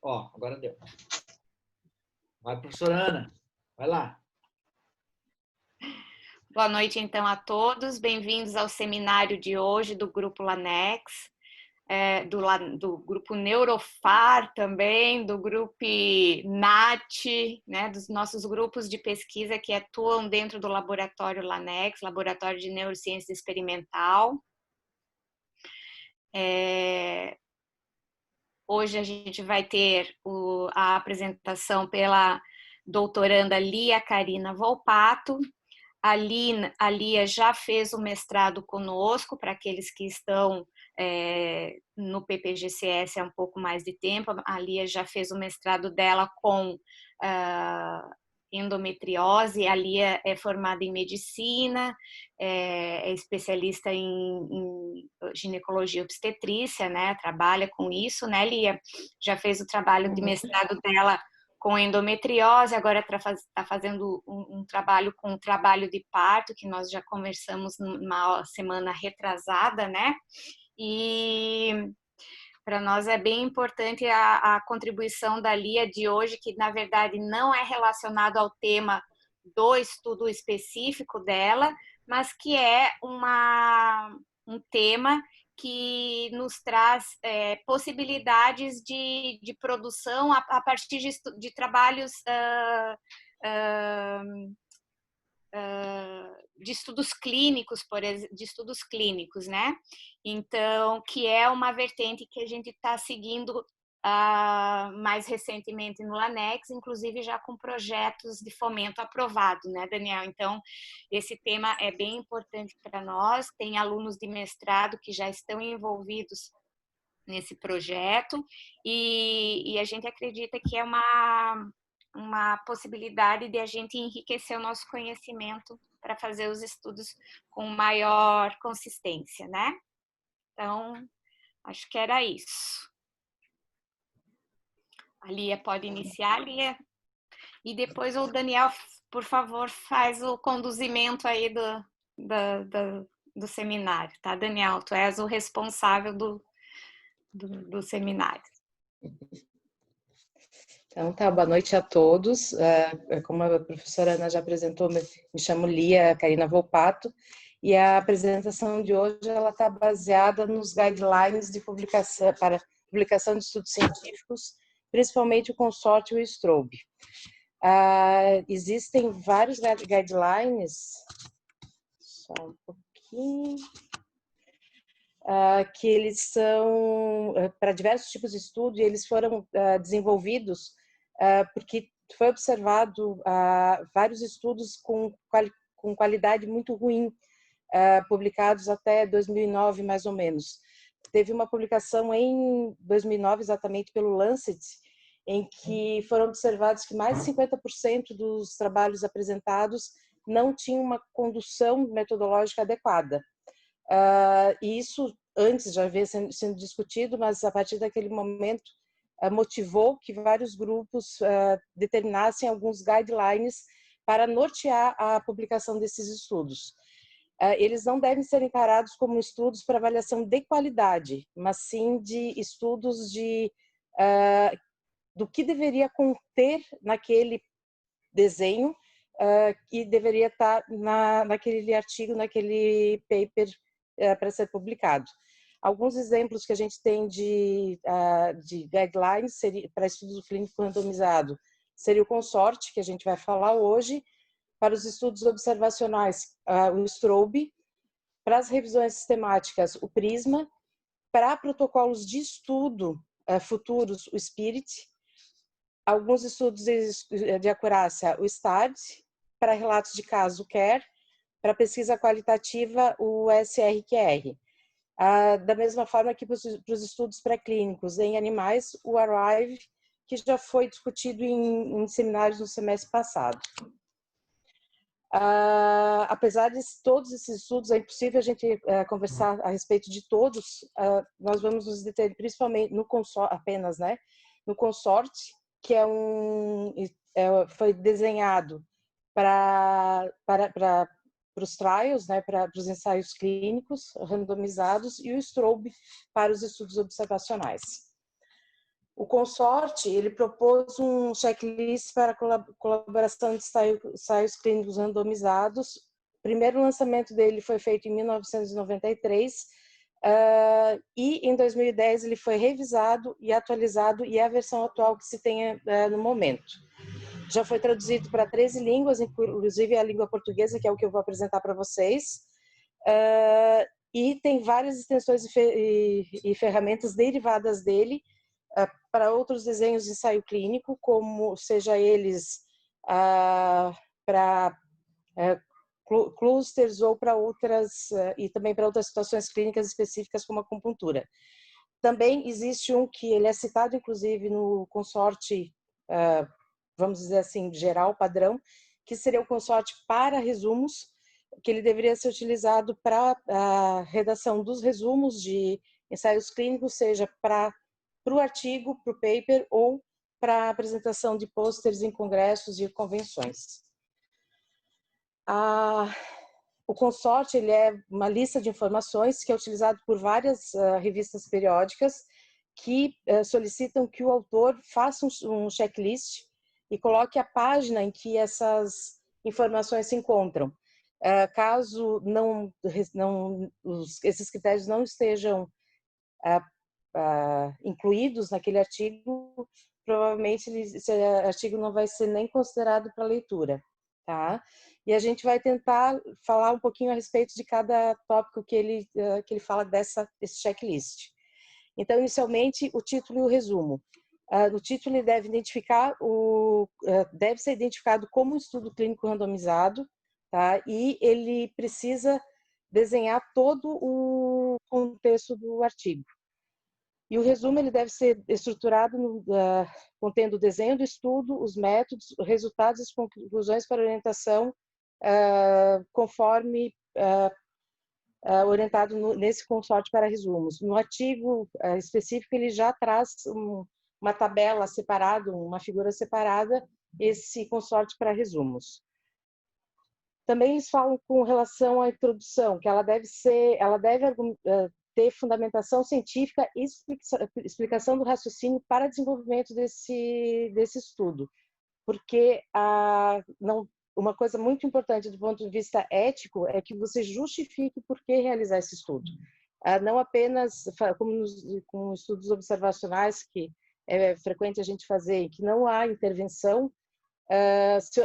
Ó, agora deu. Vai, professora Ana. Vai lá. Boa noite, então, a todos. Bem-vindos ao seminário de hoje do Grupo LANEX, do Grupo Neurofar também, do Grupo NAT, né, dos nossos grupos de pesquisa que atuam dentro do Laboratório LANEX, Laboratório de Neurociência Experimental. Hoje a gente vai ter a apresentação pela doutoranda Lia Karina Volpato. A Lia já fez o mestrado conosco, para aqueles que estão no PPGCS há um pouco mais de tempo. A Lia já fez o mestrado dela com endometriose. A Lia é formada em medicina, é especialista em ginecologia e obstetrícia, né? Trabalha com isso, né, Lia? Já fez o trabalho de mestrado dela com endometriose, agora está fazendo um trabalho com trabalho de parto, que nós já conversamos numa semana retrasada, né? E para nós é bem importante a contribuição da Lia de hoje, que na verdade não é relacionado ao tema do estudo específico dela, mas que é um tema que nos traz possibilidades de produção a partir de trabalhos de estudos clínicos, de estudos clínicos, né? Então, que é uma vertente que a gente está seguindo mais recentemente no LANEX, inclusive já com projetos de fomento aprovado, né, Daniel? Então, esse tema é bem importante para nós. Tem alunos de mestrado que já estão envolvidos nesse projeto e a gente acredita que é uma possibilidade de a gente enriquecer o nosso conhecimento para fazer os estudos com maior consistência, né? Então, acho que era isso. A Lia pode iniciar, Lia? E depois o Daniel, por favor, faz o conduzimento aí do seminário, tá, Daniel? Tu és o responsável do seminário. Então, tá, boa noite a todos. Como a professora Ana já apresentou, me chamo Lia Karina Volpato, e a apresentação de hoje ela está baseada nos guidelines de publicação, para publicação de estudos científicos, principalmente o consórcio e o STROBE. Existem vários guidelines, só um pouquinho, que eles são para diversos tipos de estudo, e eles foram desenvolvidos porque foi observado vários estudos com qualidade muito ruim, publicados até 2009, mais ou menos. Teve uma publicação em 2009, exatamente pelo Lancet, em que foram observados que mais de 50% dos trabalhos apresentados não tinham uma condução metodológica adequada. E isso antes já havia sendo discutido, mas a partir daquele momento motivou que vários grupos determinassem alguns guidelines para nortear a publicação desses estudos. Eles não devem ser encarados como estudos para avaliação de qualidade, mas sim de estudos do que deveria conter naquele desenho que deveria estar naquele artigo, naquele paper para ser publicado. Alguns exemplos que a gente tem de guidelines para estudo clínico randomizado seria o consorte, que a gente vai falar hoje, para os estudos observacionais, o STROBE, para as revisões sistemáticas, o PRISMA, para protocolos de estudo futuros, o SPIRIT, alguns estudos de acurácia, o STARD, para relatos de caso, o CARE, para pesquisa qualitativa, o SRQR. Da mesma forma que para os estudos pré-clínicos em animais, o ARRIVE, que já foi discutido em seminários no semestre passado. Apesar de todos esses estudos, é impossível a gente conversar a respeito de todos, nós vamos nos deter principalmente no consórcio, apenas, né? No consorte, que foi desenhado para os trials, né, para os ensaios clínicos randomizados, e o STROBE para os estudos observacionais. O o consorte ele propôs um checklist para a colaboração de ensaios clínicos randomizados. O primeiro lançamento dele foi feito em 1993 e em 2010 ele foi revisado e atualizado e é a versão atual que se tem no momento. Já foi traduzido para 13 línguas, inclusive a língua portuguesa, que é o que eu vou apresentar para vocês. E tem várias extensões e ferramentas derivadas dele para outros desenhos de ensaio clínico, como seja eles para clusters ou para outras, e também para outras situações clínicas específicas, como a acupuntura. Também existe um que ele é citado, inclusive, no consorte, vamos dizer assim, geral, padrão, que seria o consorte para resumos, que ele deveria ser utilizado para a redação dos resumos de ensaios clínicos, seja para o artigo, para o paper ou para a apresentação de pôsteres em congressos e convenções. O consorte ele é uma lista de informações que é utilizado por várias revistas periódicas que solicitam que o autor faça um checklist e coloque a página em que essas informações se encontram. Caso esses critérios não estejam incluídos naquele artigo, provavelmente esse artigo não vai ser nem considerado para leitura, tá? E a gente vai tentar falar um pouquinho a respeito de cada tópico que ele fala desse checklist. Então, inicialmente, o título e o resumo. O título ele deve ser identificado como um estudo clínico randomizado, tá? E ele precisa desenhar todo o contexto do artigo. E o resumo ele deve ser estruturado contendo o desenho do estudo, os métodos, os resultados e as conclusões para orientação conforme orientado nesse consorte para resumos. No artigo específico ele já traz uma tabela separada, uma figura separada, esse consorte para resumos. Também eles falam com relação à introdução, que ela deve ter fundamentação científica e explicação do raciocínio para desenvolvimento desse estudo. Porque uma coisa muito importante do ponto de vista ético é que você justifique por que realizar esse estudo. Não apenas, como com estudos observacionais, que é frequente a gente fazer, em que não há intervenção,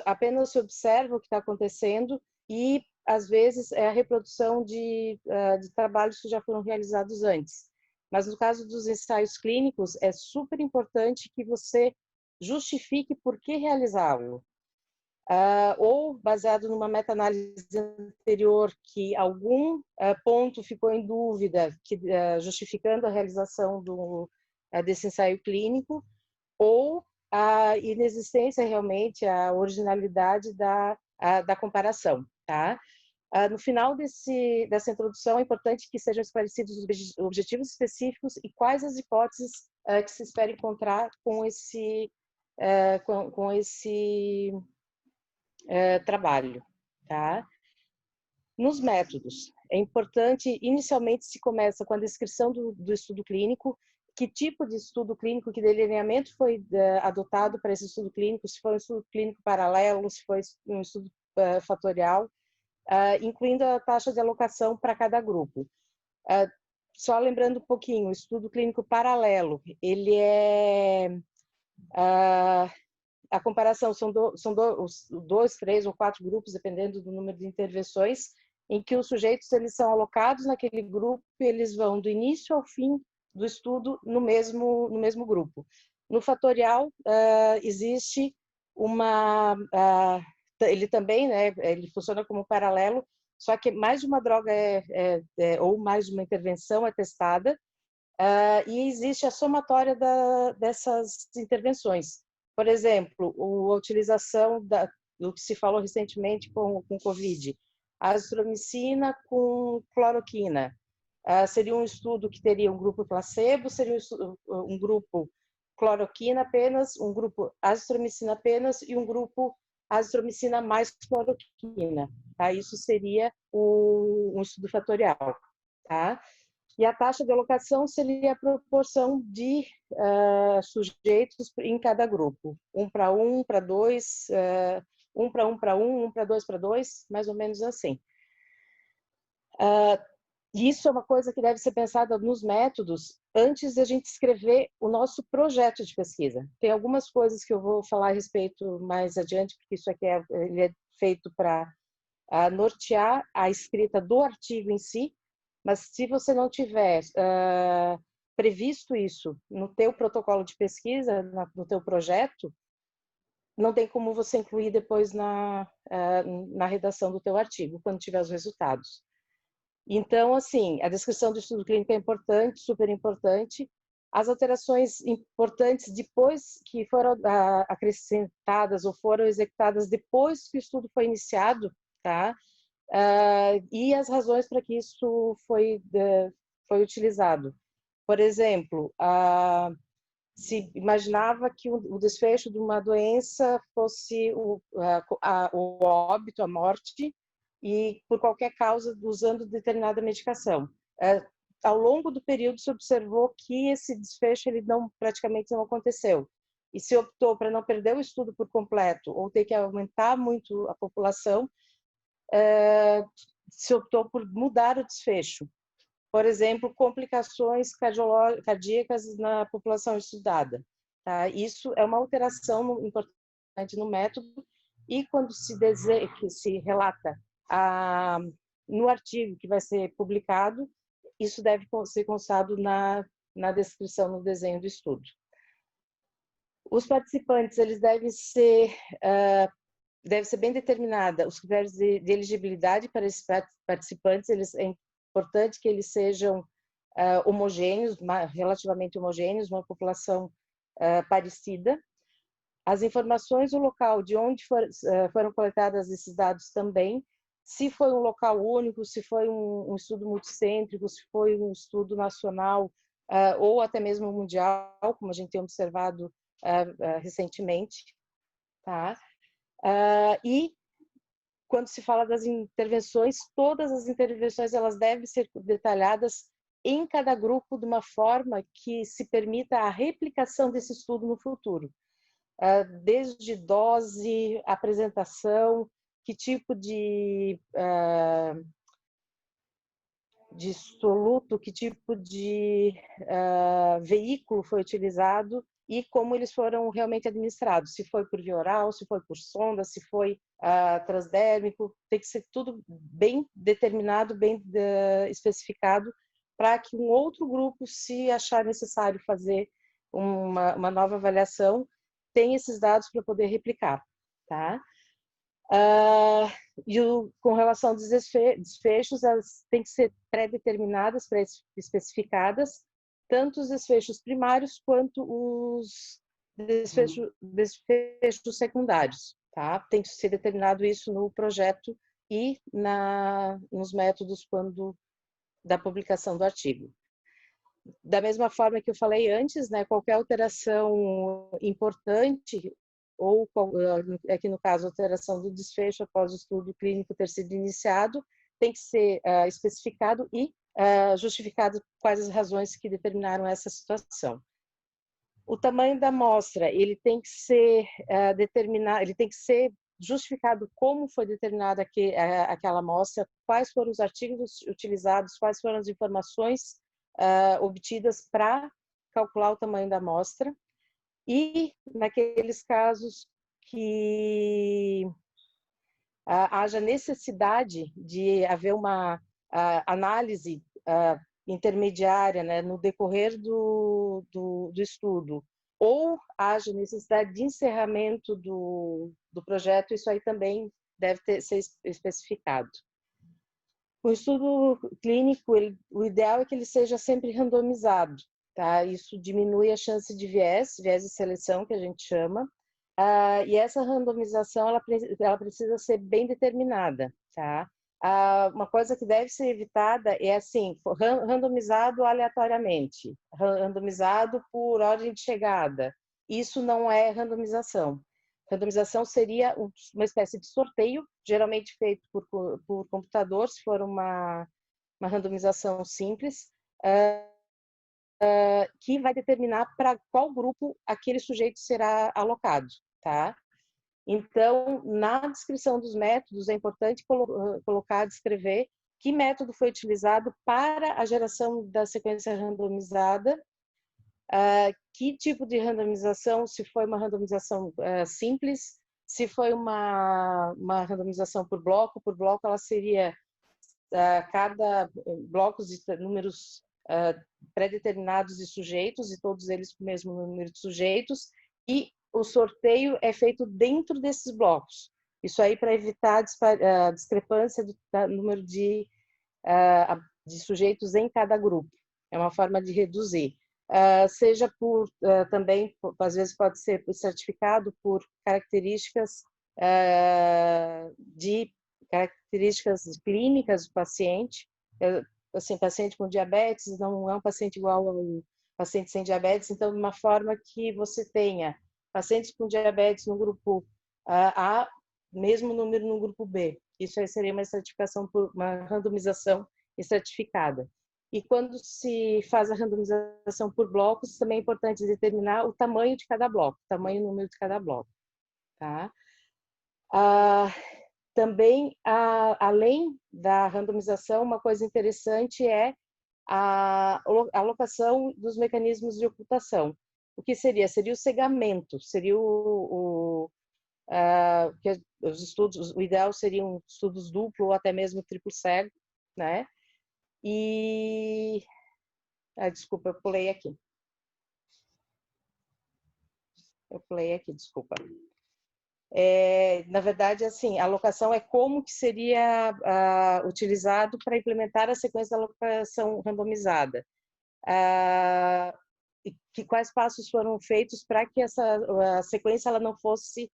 apenas se observa o que está acontecendo e às vezes é a reprodução de trabalhos que já foram realizados antes. Mas no caso dos ensaios clínicos, é super importante que você justifique por que realizá-lo. Ou baseado numa meta-análise anterior, que algum ponto ficou em dúvida, justificando a realização desse ensaio clínico, ou a inexistência realmente, a originalidade da comparação, tá? No final dessa introdução, é importante que sejam esclarecidos os objetivos específicos e quais as hipóteses que se espera encontrar com esse trabalho, tá? Nos métodos, é importante, inicialmente se começa com a descrição do estudo clínico, que tipo de estudo clínico, que delineamento foi adotado para esse estudo clínico, se foi um estudo clínico paralelo, se foi um estudo fatorial, incluindo a taxa de alocação para cada grupo. Só lembrando um pouquinho, o estudo clínico paralelo, ele a comparação são dois, três ou quatro grupos, dependendo do número de intervenções, em que os sujeitos eles são alocados naquele grupo e eles vão do início ao fim do estudo no mesmo grupo. No fatorial, existe ele também, né, ele funciona como paralelo, só que mais de uma droga ou mais de uma intervenção é testada, e existe a somatória dessas intervenções. Por exemplo, a utilização do que se falou recentemente com Covid, azitromicina com cloroquina. Seria um estudo que teria um grupo placebo, seria um grupo cloroquina apenas, um grupo azitromicina apenas e um grupo azitromicina mais cloroquina. Tá? Isso seria um estudo fatorial. Tá? E a taxa de alocação seria a proporção de sujeitos em cada grupo. 1 para 1, para 2, 1 para 1 para 1, 1 para 2 para 2, mais ou menos assim. Isso é uma coisa que deve ser pensada nos métodos antes de a gente escrever o nosso projeto de pesquisa. Tem algumas coisas que eu vou falar a respeito mais adiante, porque isso aqui ele é feito para nortear a escrita do artigo em si, mas se você não tiver previsto isso no teu protocolo de pesquisa, no teu projeto, não tem como você incluir depois na redação do teu artigo, quando tiver os resultados. Então, assim, a descrição do estudo clínico é importante, super importante. As alterações importantes depois que foram acrescentadas ou foram executadas depois que o estudo foi iniciado, tá? E as razões para que isso foi utilizado. Por exemplo, se imaginava que o desfecho de uma doença fosse o óbito, a morte, e por qualquer causa usando determinada medicação. Ao longo do período se observou que esse desfecho ele praticamente não aconteceu. E se optou para não perder o estudo por completo ou ter que aumentar muito a população, se optou por mudar o desfecho. Por exemplo, complicações cardíacas na população estudada. Tá? Isso é uma alteração importante no método e quando se relata no artigo que vai ser publicado, isso deve ser constado na descrição, no desenho do estudo. Os participantes, eles devem ser bem determinada os critérios de elegibilidade para esses participantes. É importante que eles sejam homogêneos, relativamente homogêneos, uma população parecida. As informações do local de onde foram coletadas esses dados também, se foi um local único, se foi um estudo multicêntrico, se foi um estudo nacional ou até mesmo mundial, como a gente tem observado recentemente, tá? E quando se fala das intervenções, todas as intervenções elas devem ser detalhadas em cada grupo de uma forma que se permita a replicação desse estudo no futuro. Desde dose, apresentação, que tipo de soluto, que tipo de veículo foi utilizado e como eles foram realmente administrados, se foi por via oral, se foi por sonda, se foi transdérmico, tem que ser tudo bem determinado, bem especificado, para que um outro grupo, se achar necessário fazer uma nova avaliação, tenha esses dados para poder replicar, tá? Com relação aos desfechos, elas têm que ser pré-determinadas, pré-especificadas, tanto os desfechos primários quanto os desfechos secundários, tá? Tem que ser determinado isso no projeto e nos métodos da publicação do artigo. Da mesma forma que eu falei antes, né, qualquer alteração importante, ou aqui no caso, alteração do desfecho após o estudo clínico ter sido iniciado, tem que ser especificado e justificado quais as razões que determinaram essa situação. O tamanho da amostra, ele tem que ser determinado, ele tem que ser justificado como foi determinada aquela amostra, quais foram os artigos utilizados, quais foram as informações obtidas para calcular o tamanho da amostra. E naqueles casos que haja necessidade de haver uma análise intermediária, né, no decorrer do estudo, ou haja necessidade de encerramento do projeto, isso aí também deve ser especificado. O estudo clínico, o ideal é que ele seja sempre randomizado, tá? Isso diminui a chance de viés de seleção, que a gente chama, e essa randomização, ela precisa ser bem determinada, tá? Uma coisa que deve ser evitada é, assim, randomizado aleatoriamente, randomizado por ordem de chegada. Isso não é randomização. Randomização seria uma espécie de sorteio, geralmente feito por computador, se for uma randomização simples, que vai determinar para qual grupo aquele sujeito será alocado, tá? Então, na descrição dos métodos, é importante colocar, descrever que método foi utilizado para a geração da sequência randomizada, que tipo de randomização, se foi uma randomização simples, se foi uma randomização por bloco ela seria cada blocos de números pré-determinados de sujeitos, e todos eles com o mesmo número de sujeitos, e o sorteio é feito dentro desses blocos. Isso aí para evitar a discrepância do número de sujeitos em cada grupo. É uma forma de reduzir. Seja por, também, às vezes pode ser certificado por características clínicas do paciente. Assim, paciente com diabetes não é um paciente igual ao paciente sem diabetes, então de uma forma que você tenha pacientes com diabetes no grupo A, mesmo número no grupo B. Isso aí seria uma certificação por uma randomização estratificada. E quando se faz a randomização por blocos, também é importante determinar o tamanho de cada bloco, o tamanho e o número de cada bloco, tá? Também, além da randomização, uma coisa interessante é a alocação dos mecanismos de ocultação. O que seria? Seria o cegamento, seria os estudos, o ideal seriam estudos duplo ou até mesmo triplo cego, né? E desculpa, eu pulei aqui. Desculpa. Na verdade, assim, a alocação é como que seria utilizado para implementar a sequência da alocação randomizada. E quais passos foram feitos para que a sequência ela não fosse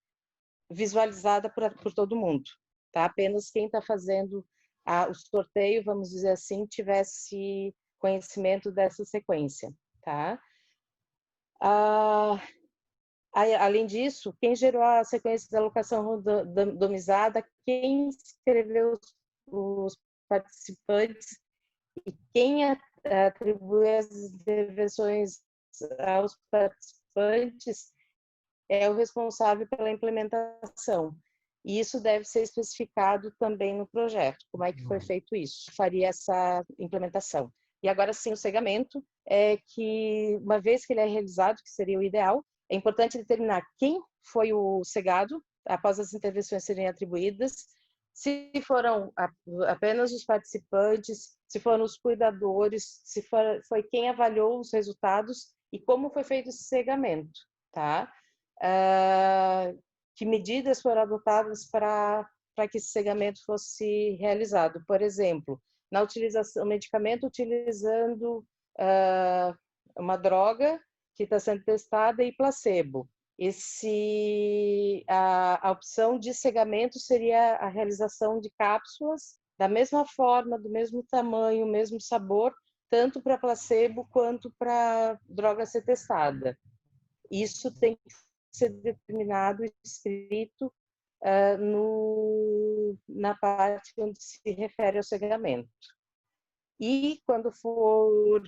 visualizada por todo mundo, tá? Apenas quem está fazendo o sorteio, vamos dizer assim, tivesse conhecimento dessa sequência, tá? Além disso, quem gerou a sequência de alocação randomizada, quem escreveu os participantes e quem atribui as intervenções aos participantes é o responsável pela implementação. E isso deve ser especificado também no projeto, como é que foi feito isso, faria essa implementação. E agora sim, o cegamento é que, uma vez que ele é realizado, que seria o ideal, é importante determinar quem foi o cegado, após as intervenções serem atribuídas, se foram apenas os participantes, se foram os cuidadores, se foi quem avaliou os resultados e como foi feito esse cegamento, tá? Que medidas foram adotadas para que esse cegamento fosse realizado. Por exemplo, na utilização, o medicamento utilizando uma droga que está sendo testada e placebo. A opção de cegamento seria a realização de cápsulas da mesma forma, do mesmo tamanho, mesmo sabor, tanto para placebo quanto para droga ser testada. Isso tem que ser determinado e escrito na parte onde se refere ao cegamento. E quando for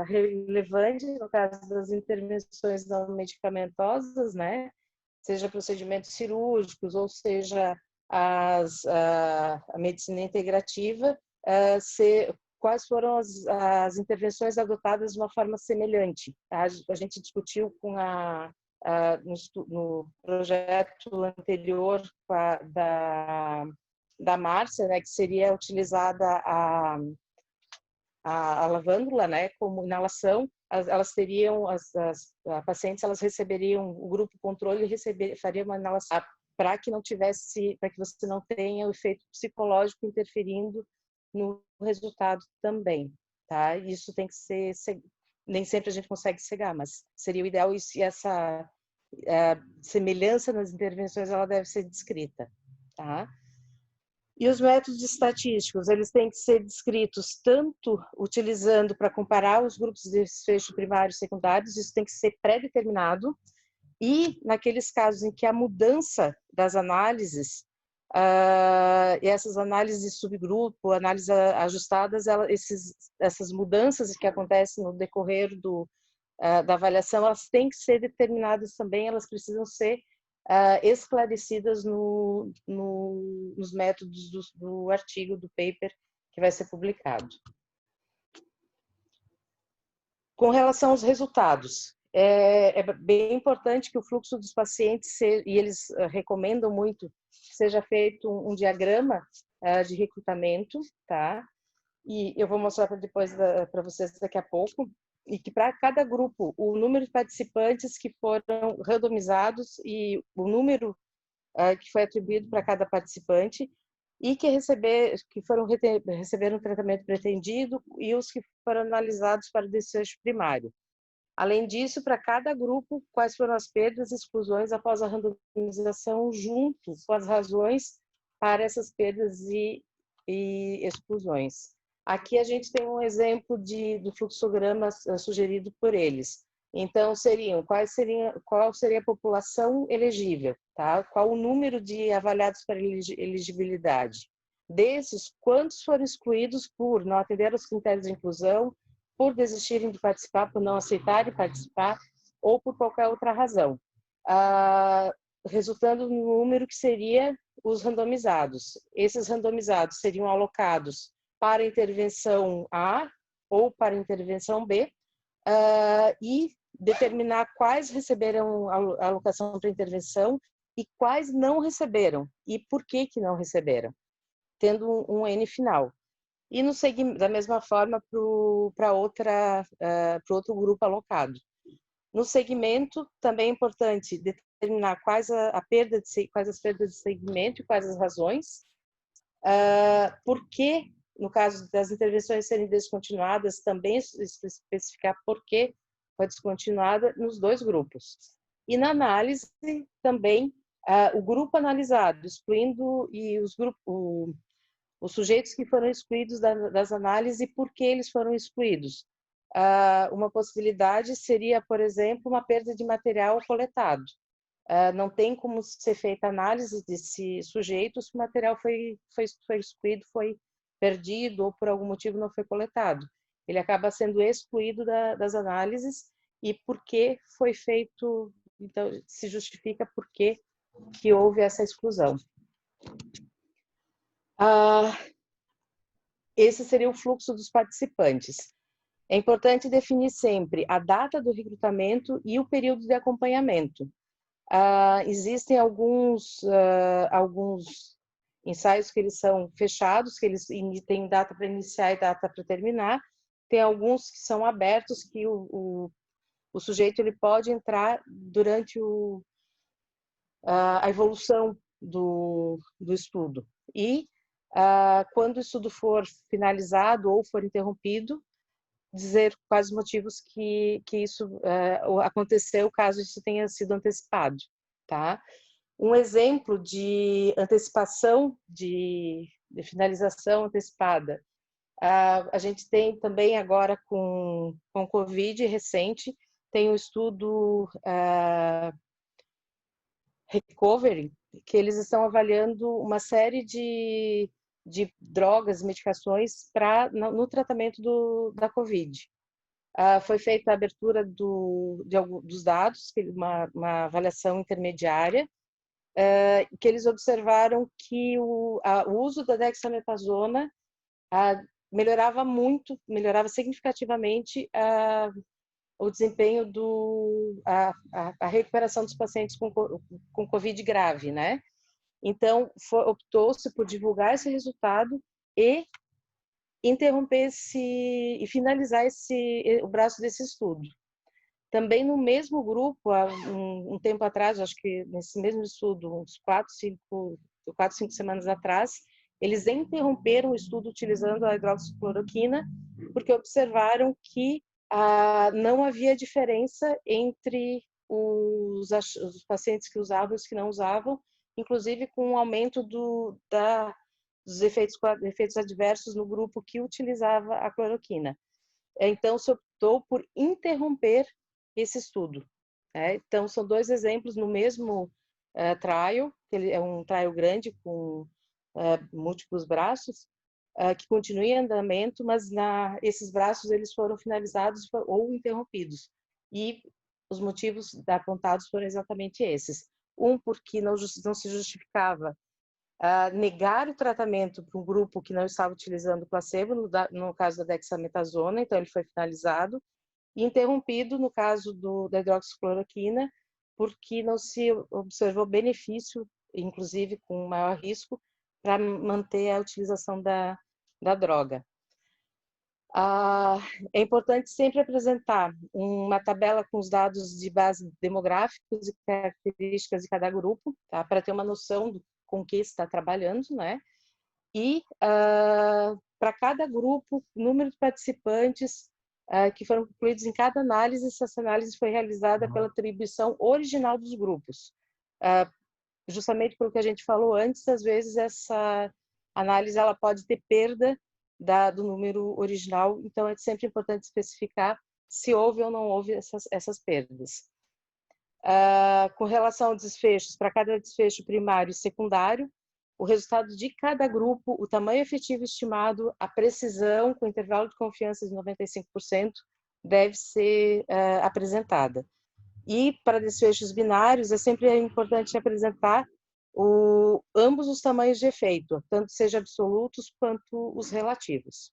relevante, no caso das intervenções não medicamentosas, né, seja procedimentos cirúrgicos ou seja a medicina integrativa, quais foram as intervenções adotadas de uma forma semelhante. A gente discutiu com no projeto anterior da Márcia, né, que seria utilizada a lavândula, né, como inalação. Elas teriam, as pacientes, elas receberiam, o grupo controle faria uma inalação para que não tivesse, para que você não tenha o efeito psicológico interferindo no resultado também, tá? Isso tem que ser, nem sempre a gente consegue cegar, mas seria o ideal, e essa semelhança nas intervenções ela deve ser descrita, tá? E os métodos estatísticos, eles têm que ser descritos tanto utilizando para comparar os grupos de desfecho primários e secundários, isso tem que ser pré-determinado, e naqueles casos em que a mudança das análises E essas análises de subgrupo, análises ajustadas, essas mudanças que acontecem no decorrer da avaliação, elas têm que ser determinadas também, elas precisam ser esclarecidas nos métodos do artigo, do paper que vai ser publicado. Com relação aos resultados, é bem importante que o fluxo dos pacientes, e eles recomendam muito, que seja feito um diagrama de recrutamento, tá? E eu vou mostrar depois para vocês daqui a pouco, e que para cada grupo, o número de participantes que foram randomizados e o número que foi atribuído para cada participante, e que receberam o tratamento pretendido e os que foram analisados para o desfecho primário. Além disso, para cada grupo, quais foram as perdas e exclusões após a randomização, junto com as razões para essas perdas e exclusões. Aqui a gente tem um exemplo do fluxograma sugerido por eles. Então, qual seria a população elegível, tá? Qual o número de avaliados para elegibilidade? Desses, quantos foram excluídos por não atender aos critérios de inclusão, por desistirem de participar, por não aceitarem participar, ou por qualquer outra razão, resultando no número que seria os randomizados. Esses randomizados seriam alocados para a intervenção A ou para a intervenção B, e determinar quais receberam a alocação para intervenção e quais não receberam, e por que não receberam, tendo um N final. E no segmento, da mesma forma para outro grupo alocado. No segmento, também é importante determinar quais as perdas de segmento e quais as razões, por que, no caso das intervenções serem descontinuadas, também especificar por que foi descontinuada nos dois grupos. E na análise, também, o grupo analisado, excluindo e os sujeitos que foram excluídos das análises e por que eles foram excluídos. Uma possibilidade seria, por exemplo, uma perda de material coletado. Não tem como ser feita análise desse sujeito se o material foi excluído, foi perdido ou por algum motivo não foi coletado. Ele acaba sendo excluído das análises e por que foi feito, então se justifica por que houve essa exclusão. Esse seria o fluxo dos participantes. É importante definir sempre a data do recrutamento e o período de acompanhamento. Existem alguns ensaios que eles são fechados, que eles têm data para iniciar e data para terminar. Tem alguns que são abertos, que o sujeito ele pode entrar durante a evolução do estudo. E quando o estudo for finalizado ou for interrompido, dizer quais os motivos que isso aconteceu, caso isso tenha sido antecipado, tá? Um exemplo de antecipação, de finalização antecipada, a gente tem também agora com Covid recente, tem um estudo Recovery, que eles estão avaliando uma série de drogas, medicações no tratamento da Covid. Foi feita a abertura dos dados, uma avaliação intermediária, que eles observaram que o uso da dexametasona melhorava significativamente o desempenho a recuperação dos pacientes com Covid grave, né? Então, optou-se por divulgar esse resultado e interromper e finalizar o braço desse estudo. Também no mesmo grupo, há um tempo atrás, acho que nesse mesmo estudo, uns 4, 5 semanas atrás, eles interromperam o estudo utilizando a hidroxicloroquina, porque observaram que não havia diferença entre os pacientes que usavam e os que não usavam, inclusive com um aumento dos efeitos adversos no grupo que utilizava a cloroquina. Então, se optou por interromper esse estudo. Então, são dois exemplos no mesmo trial, que ele é um trial grande com múltiplos braços, que continua em andamento, mas esses braços eles foram finalizados ou interrompidos. E os motivos apontados foram exatamente esses. Porque não se justificava negar o tratamento para um grupo que não estava utilizando placebo, no caso da dexametasona, então ele foi finalizado, e interrompido no caso da hidroxicloroquina, porque não se observou benefício, inclusive com maior risco, para manter a utilização da droga. É importante sempre apresentar uma tabela com os dados de base demográficos e características de cada grupo, tá? Para ter uma noção com que está trabalhando, né? E para cada grupo, número de participantes que foram incluídos em cada análise, essa análise foi realizada pela atribuição original dos grupos. Justamente pelo que a gente falou antes, às vezes essa análise ela pode ter perda do número original, então é sempre importante especificar se houve ou não houve essas perdas. Com relação aos desfechos, para cada desfecho primário e secundário, o resultado de cada grupo, o tamanho efetivo estimado, a precisão com intervalo de confiança de 95% deve ser apresentada. E para desfechos binários, é sempre importante apresentar ambos os tamanhos de efeito, tanto seja absolutos quanto os relativos.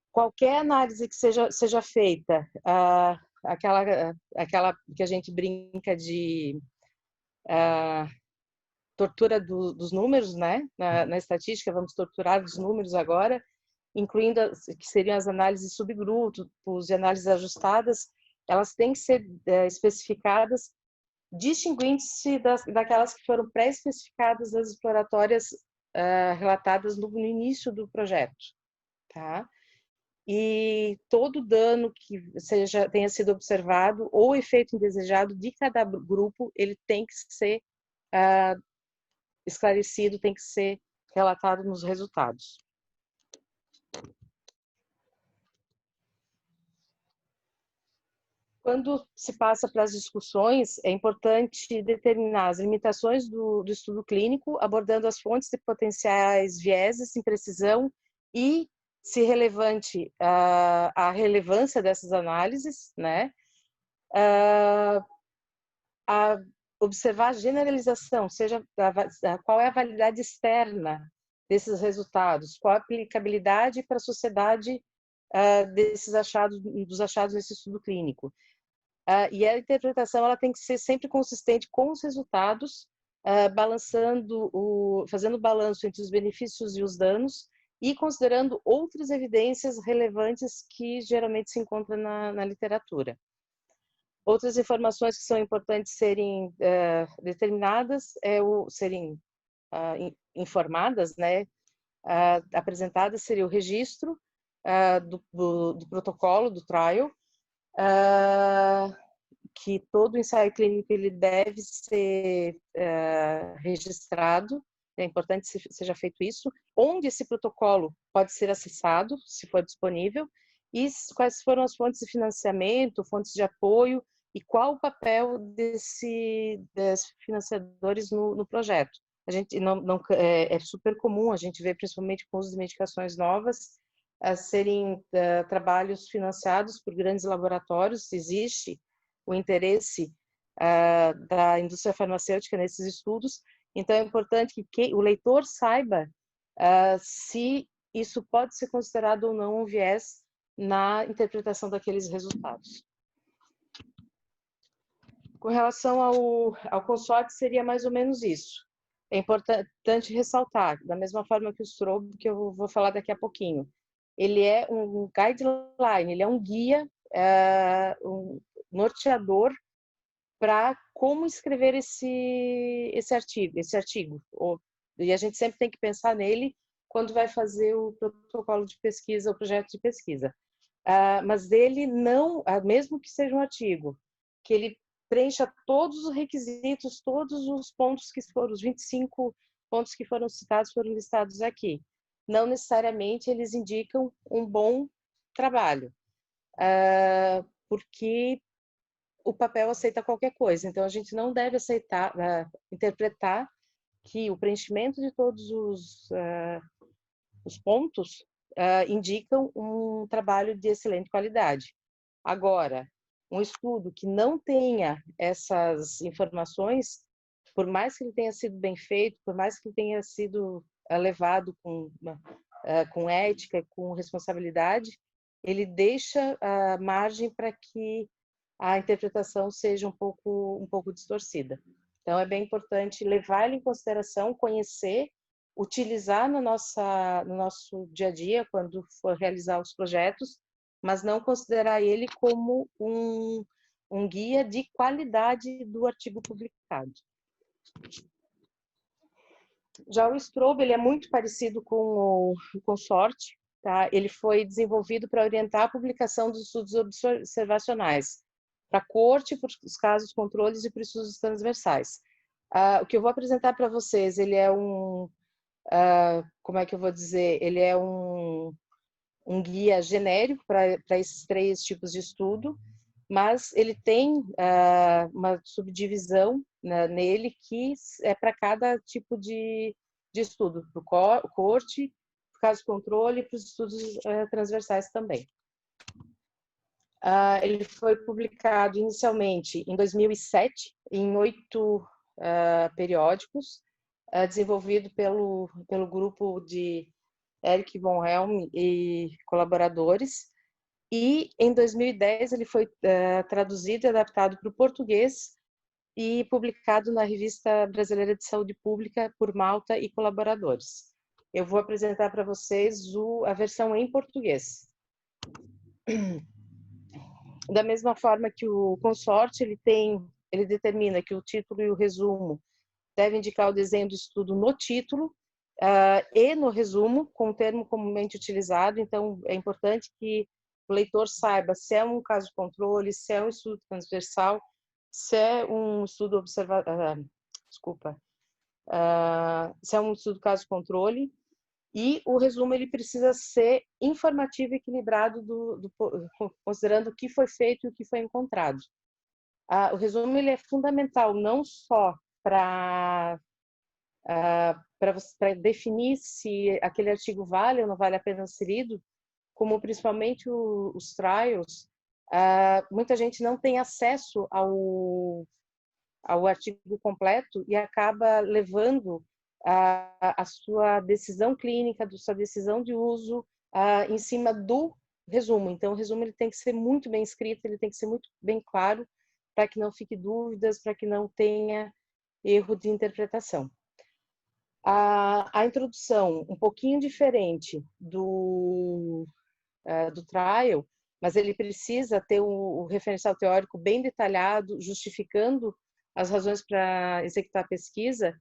Qualquer análise que seja feita, aquela que a gente brinca de tortura dos números, né? Na estatística, vamos torturar os números agora, incluindo que seriam as análises subgrupos e análises ajustadas, elas têm que ser especificadas, distinguindo-se daquelas que foram pré-especificadas das exploratórias relatadas no início do projeto, tá? E todo dano que tenha sido observado ou efeito indesejado de cada grupo, ele tem que ser esclarecido, tem que ser relatado nos resultados. Quando se passa para as discussões, é importante determinar as limitações do estudo clínico, abordando as fontes de potenciais vieses, imprecisão e, se relevante, a relevância dessas análises, né? A observar a generalização, seja qual é a validade externa desses resultados, qual a aplicabilidade para a sociedade dos achados nesse estudo clínico. E a interpretação ela tem que ser sempre consistente com os resultados, fazendo balanço entre os benefícios e os danos e considerando outras evidências relevantes que geralmente se encontram na literatura. Outras informações que são importantes serem determinadas, serem informadas, né, apresentadas, seria o registro do protocolo, do trial, que todo ensaio clínico ele deve ser registrado, é importante que seja feito isso, onde esse protocolo pode ser acessado, se for disponível, e quais foram as fontes de financiamento, fontes de apoio, e qual o papel desses financiadores no projeto. A gente é super comum, a gente vê principalmente com o uso de medicações novas, serem trabalhos financiados por grandes laboratórios, existe o interesse da indústria farmacêutica nesses estudos, então é importante que o leitor saiba se isso pode ser considerado ou não um viés na interpretação daqueles resultados. Com relação ao consorte, seria mais ou menos isso. É importante ressaltar, da mesma forma que o Strobe, que eu vou falar daqui a pouquinho, ele é um guideline, ele é um guia, um norteador para como escrever esse artigo. E a gente sempre tem que pensar nele quando vai fazer o protocolo de pesquisa, o projeto de pesquisa. Mas ele não, mesmo que seja um artigo, que ele preencha todos os requisitos, todos os pontos que foram, os 25 pontos que foram citados, foram listados aqui. Não necessariamente eles indicam um bom trabalho, porque o papel aceita qualquer coisa. Então, a gente não deve aceitar, interpretar que o preenchimento de todos os pontos indicam um trabalho de excelente qualidade. Agora, um estudo que não tenha essas informações, por mais que ele tenha sido bem feito, por mais que ele tenha sido levado com ética, com responsabilidade, ele deixa margem para que a interpretação seja um pouco distorcida. Então, é bem importante levar ele em consideração, conhecer, utilizar no nosso dia a dia, quando for realizar os projetos, mas não considerar ele como um guia de qualidade do artigo publicado. Já o Strobe, ele é muito parecido com o consorte, tá? Ele foi desenvolvido para orientar a publicação dos estudos observacionais, para a corte, para os casos controles e para os estudos transversais. O que eu vou apresentar para vocês, ele é como é que eu vou dizer? Ele é um guia genérico para esses 3 tipos de estudo, mas ele tem uma subdivisão nele que é para cada tipo de estudo, para o corte, para o caso controle e para os estudos transversais também. Ele foi publicado inicialmente em 2007, em 8 periódicos, desenvolvido pelo grupo de Eric von Helm e colaboradores. E em 2010 ele foi traduzido e adaptado para o português e publicado na Revista Brasileira de Saúde Pública por Malta e colaboradores. Eu vou apresentar para vocês a versão em português. Da mesma forma que o consorte, ele determina que o título e o resumo devem indicar o desenho do estudo no título e no resumo, com o termo comumente utilizado. Então, é importante que o leitor saiba se é um caso controle, se é um estudo transversal, se é um estudo se é um estudo caso controle. E o resumo ele precisa ser informativo e equilibrado, considerando o que foi feito e o que foi encontrado. O resumo ele é fundamental não só para definir se aquele artigo vale ou não vale a pena ser lido, como principalmente os trials, muita gente não tem acesso ao artigo completo e acaba levando a sua decisão clínica, a sua decisão de uso em cima do resumo. Então, o resumo ele tem que ser muito bem escrito, ele tem que ser muito bem claro, para que não fique dúvidas, para que não tenha erro de interpretação. A introdução, um pouquinho diferente do trial, mas ele precisa ter o referencial teórico bem detalhado, justificando as razões para executar a pesquisa.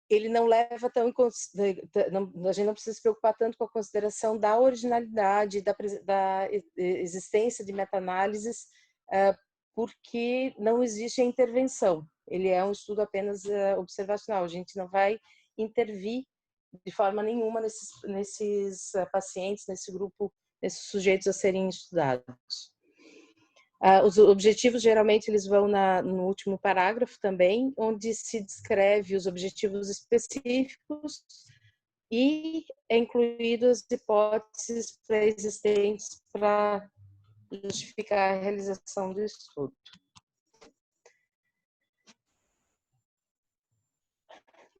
Ele não leva a gente não precisa se preocupar tanto com a consideração da originalidade, da existência de meta-análises, porque não existe a intervenção. Ele é um estudo apenas observacional. A gente não vai intervir de forma nenhuma nesses pacientes, nesse grupo, nesses sujeitos a serem estudados. Os objetivos, geralmente, eles vão no último parágrafo também, onde se descreve os objetivos específicos e é incluído as hipóteses pré-existentes para justificar a realização do estudo.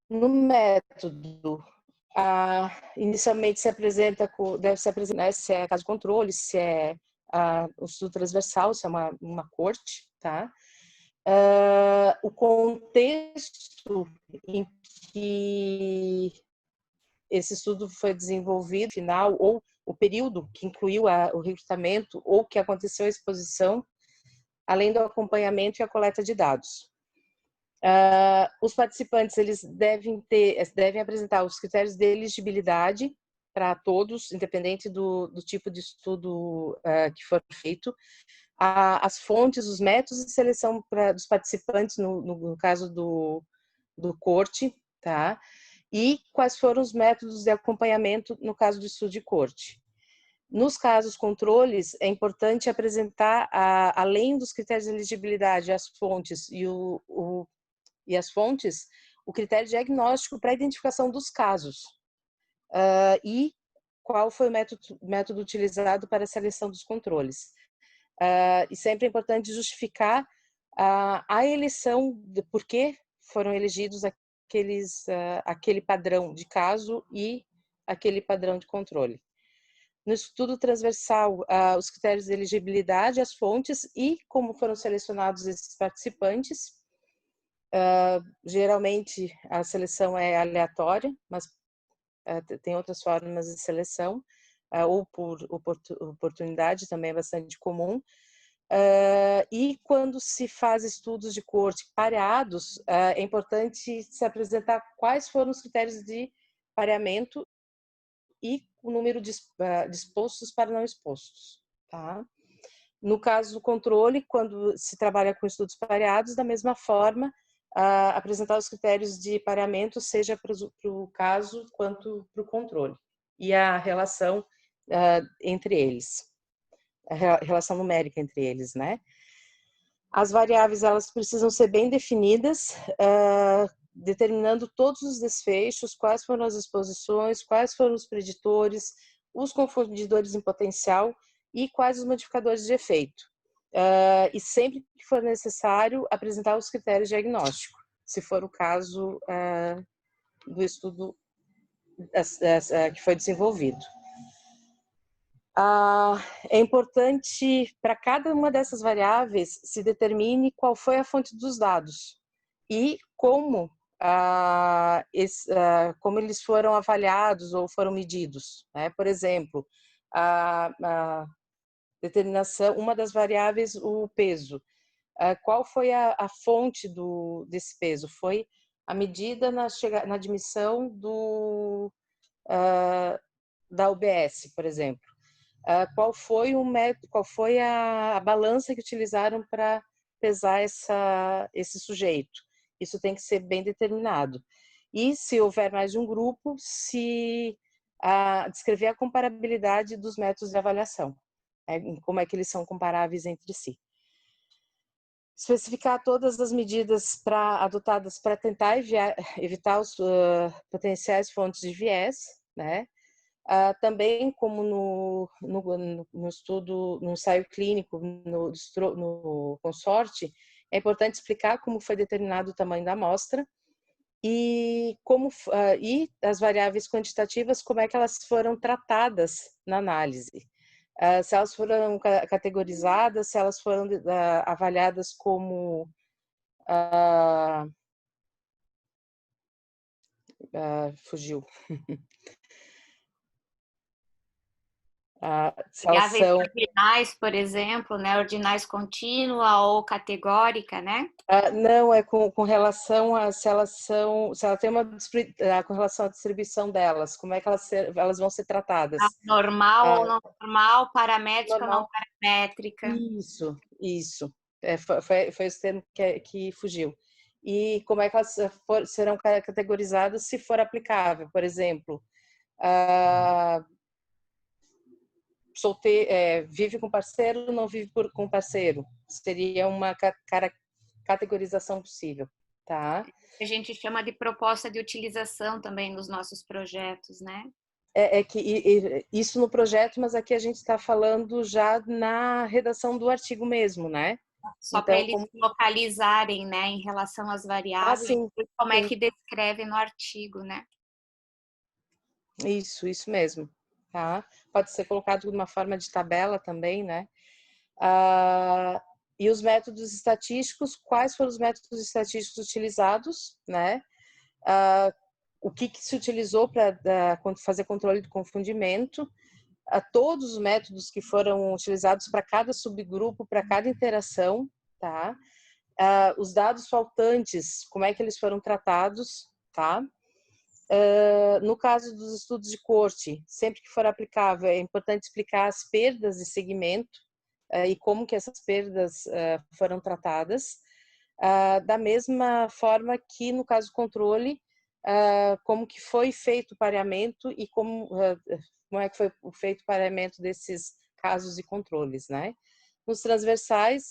No método, inicialmente deve se apresentar se é caso controle, se é o estudo transversal, se é uma corte, tá? O contexto em que esse estudo foi desenvolvido, final, ou o período que incluiu o recrutamento, ou que aconteceu a exposição, além do acompanhamento e a coleta de dados. Os participantes eles devem apresentar os critérios de elegibilidade para todos, independente do tipo de estudo que for feito, as fontes, os métodos de seleção dos participantes no caso do corte, tá? E quais foram os métodos de acompanhamento no caso do estudo de corte. Nos casos controles, é importante apresentar, além dos critérios de elegibilidade, as fontes o critério diagnóstico para a identificação dos casos e qual foi o método utilizado para a seleção dos controles. E sempre é importante justificar a eleição, de por que foram elegidos aquele padrão de caso e aquele padrão de controle. No estudo transversal, os critérios de elegibilidade, as fontes e como foram selecionados esses participantes. Geralmente, a seleção é aleatória, mas tem outras formas de seleção, ou por oportunidade, também é bastante comum. E quando se faz estudos de coorte pareados, é importante se apresentar quais foram os critérios de pareamento e o número de expostos para não expostos, tá? No caso do controle, quando se trabalha com estudos pareados, da mesma forma, apresentar os critérios de pareamento, seja para o caso quanto para o controle, e a relação entre eles, a relação numérica entre eles, né? As variáveis, elas precisam ser bem definidas, determinando todos os desfechos, quais foram as exposições, quais foram os preditores, os confundidores em potencial e quais os modificadores de efeito. E sempre que for necessário, apresentar os critérios diagnósticos, se for o caso do estudo que foi desenvolvido. É importante, para cada uma dessas variáveis, se determine qual foi a fonte dos dados e como eles foram avaliados ou foram medidos, né? Por exemplo, a determinação, uma das variáveis, o peso. Qual foi a fonte desse peso? Foi a medida na admissão da UBS, por exemplo. Qual foi a balança que utilizaram para pesar esse sujeito? Isso tem que ser bem determinado. E, se houver mais de um grupo, descrever a comparabilidade dos métodos de avaliação, como é que eles são comparáveis entre si. Especificar todas as medidas adotadas para tentar evitar os potenciais fontes de viés, né? Também, como no estudo, no ensaio clínico, no consorte, é importante explicar como foi determinado o tamanho da amostra e as variáveis quantitativas, como é que elas foram tratadas na análise. Se elas foram categorizadas, se elas foram avaliadas como fugiu. Variáveis ordinais, por exemplo, né? Ordinais contínua ou categórica, né? Não, é com relação a se ela tem com relação à distribuição delas, como é que elas vão ser tratadas. Normal ou não normal, paramétrica ou não paramétrica. Isso. Foi esse termo que fugiu. E como é que elas serão categorizadas se for aplicável, por exemplo, vive com parceiro, não vive com parceiro. Seria uma categorização possível, tá? A gente chama de proposta de utilização também nos nossos projetos, né? Que isso no projeto, mas aqui a gente está falando já na redação do artigo mesmo, né? Só então, para eles localizarem, né, em relação às variáveis, como é que descreve no artigo, né? Isso mesmo, tá? Pode ser colocado de uma forma de tabela também, né? E os métodos estatísticos, quais foram os métodos estatísticos utilizados, né? O que se utilizou para fazer controle de confundimento, todos os métodos que foram utilizados para cada subgrupo, para cada interação, tá? Os dados faltantes, como é que eles foram tratados, tá? No caso dos estudos de coorte, sempre que for aplicável, é importante explicar as perdas de segmento e como que essas perdas foram tratadas. Da mesma forma que no caso do controle, como que foi feito o pareamento e como como é que foi feito o pareamento desses casos e controles, né? Nos transversais,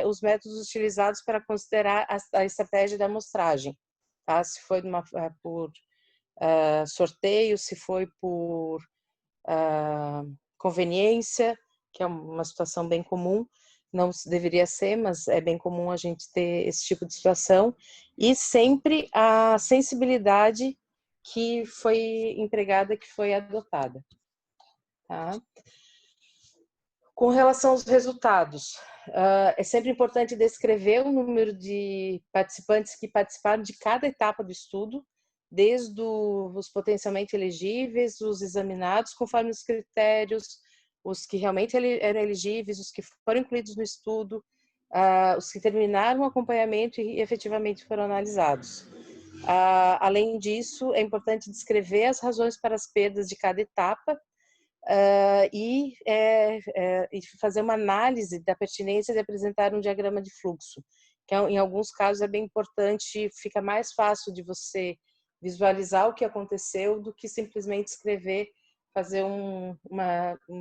os métodos utilizados para considerar a estratégia da amostragem, tá? Se foi por sorteio, se foi por conveniência, que é uma situação bem comum, não deveria ser, mas é bem comum a gente ter esse tipo de situação, e sempre a sensibilidade que foi empregada, que foi adotada. Tá? Com relação aos resultados, é sempre importante descrever o número de participantes que participaram de cada etapa do estudo, desde os potencialmente elegíveis, os examinados conforme os critérios, os que realmente eram elegíveis, os que foram incluídos no estudo, os que terminaram o acompanhamento e efetivamente foram analisados. Além disso, é importante descrever as razões para as perdas de cada etapa, e fazer uma análise da pertinência de apresentar um diagrama de fluxo, que em alguns casos é bem importante, fica mais fácil de você visualizar o que aconteceu do que simplesmente escrever, fazer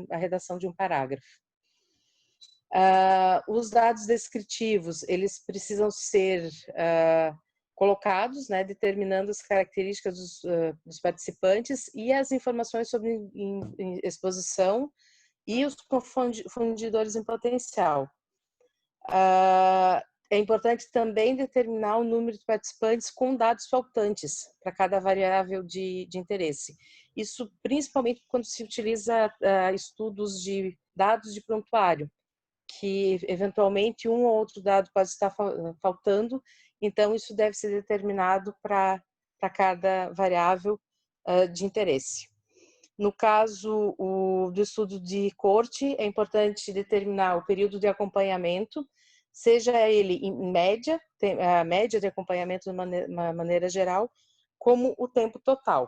a redação de um parágrafo. Os dados descritivos, eles precisam ser colocados, né, determinando as características dos participantes e as informações sobre exposição e os confundidores em potencial. É importante também determinar o número de participantes com dados faltantes para cada variável de interesse. Isso principalmente quando se utiliza estudos de dados de prontuário, que eventualmente um ou outro dado pode estar faltando, então isso deve ser determinado para cada variável de interesse. No caso do estudo de corte, é importante determinar o período de acompanhamento, seja ele em média, a média de acompanhamento de uma maneira geral, como o tempo total,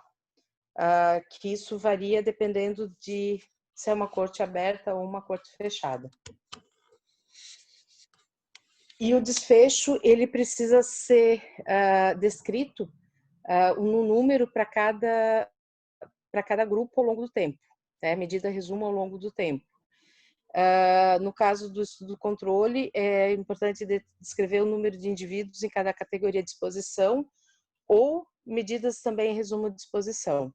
que isso varia dependendo de se é uma corte aberta ou uma corte fechada. E o desfecho, ele precisa ser descrito no número para cada grupo ao longo do tempo, né? Medida resumo ao longo do tempo. No caso do estudo controle, é importante descrever o número de indivíduos em cada categoria de exposição ou medidas também em resumo de exposição.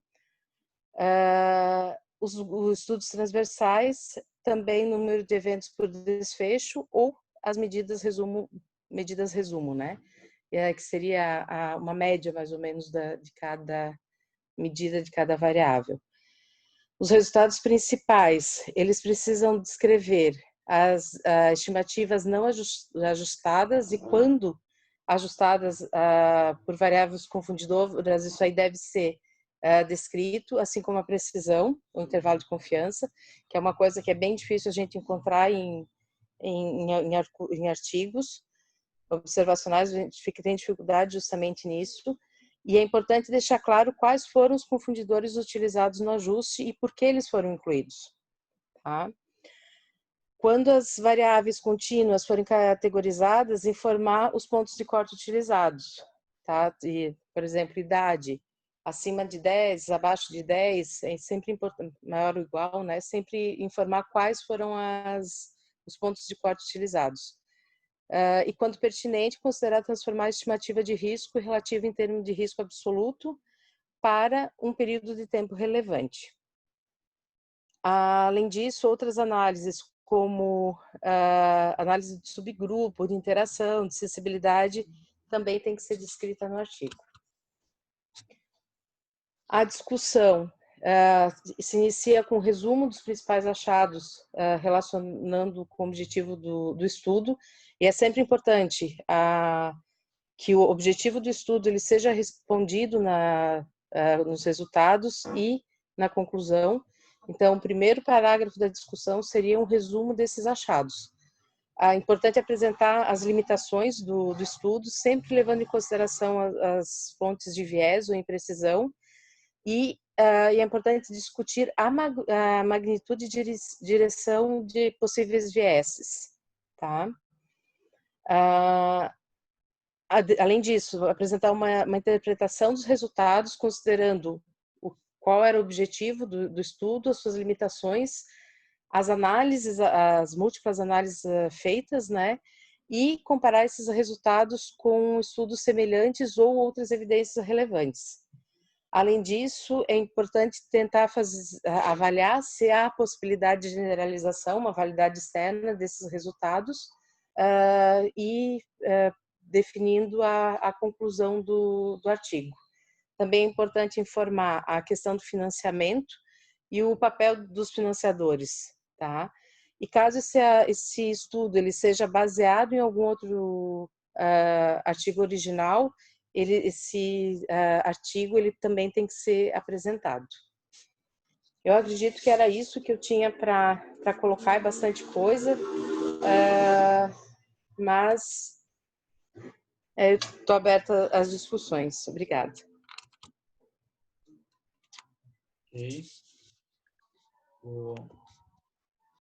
Os estudos transversais, também número de eventos por desfecho ou as medidas resumo, né? Que seria uma média mais ou menos de cada medida de cada variável. Os resultados principais, eles precisam descrever as estimativas não ajustadas e quando ajustadas por variáveis confundidoras, isso aí deve ser descrito, assim como a precisão, o intervalo de confiança, que é uma coisa que é bem difícil a gente encontrar em artigos observacionais, a gente tem dificuldade justamente nisso, e é importante deixar claro quais foram os confundidores utilizados no ajuste e por que eles foram incluídos. Tá? Quando as variáveis contínuas forem categorizadas, informar os pontos de corte utilizados. Tá? E, por exemplo, idade, acima de 10, abaixo de 10, é sempre importante, maior ou igual, né? Sempre informar quais foram os pontos de corte utilizados. E, quando pertinente, considerar transformar a estimativa de risco relativa em termos de risco absoluto para um período de tempo relevante. Além disso, outras análises, como análise de subgrupo, de interação, de sensibilidade, também tem que ser descrita no artigo. A discussão se inicia com o resumo dos principais achados relacionando com o objetivo do estudo, e é sempre importante que o objetivo do estudo ele seja respondido nos resultados e na conclusão. Então, o primeiro parágrafo da discussão seria um resumo desses achados. É importante apresentar as limitações do estudo, sempre levando em consideração as fontes de viés ou imprecisão, e é importante discutir a magnitude e direção de possíveis vieses. Tá? Além disso, apresentar uma interpretação dos resultados, considerando qual era o objetivo do estudo, as suas limitações, as análises, as múltiplas análises feitas, né? E comparar esses resultados com estudos semelhantes ou outras evidências relevantes. Além disso, é importante tentar avaliar se há possibilidade de generalização, uma validade externa desses resultados definindo a conclusão do artigo. Também é importante informar a questão do financiamento e o papel dos financiadores, tá? E caso esse estudo ele seja baseado em algum outro artigo original, esse artigo ele também tem que ser apresentado. Eu acredito que era isso que eu tinha para colocar, é bastante coisa, mas estou aberta às discussões. Obrigada. Ok.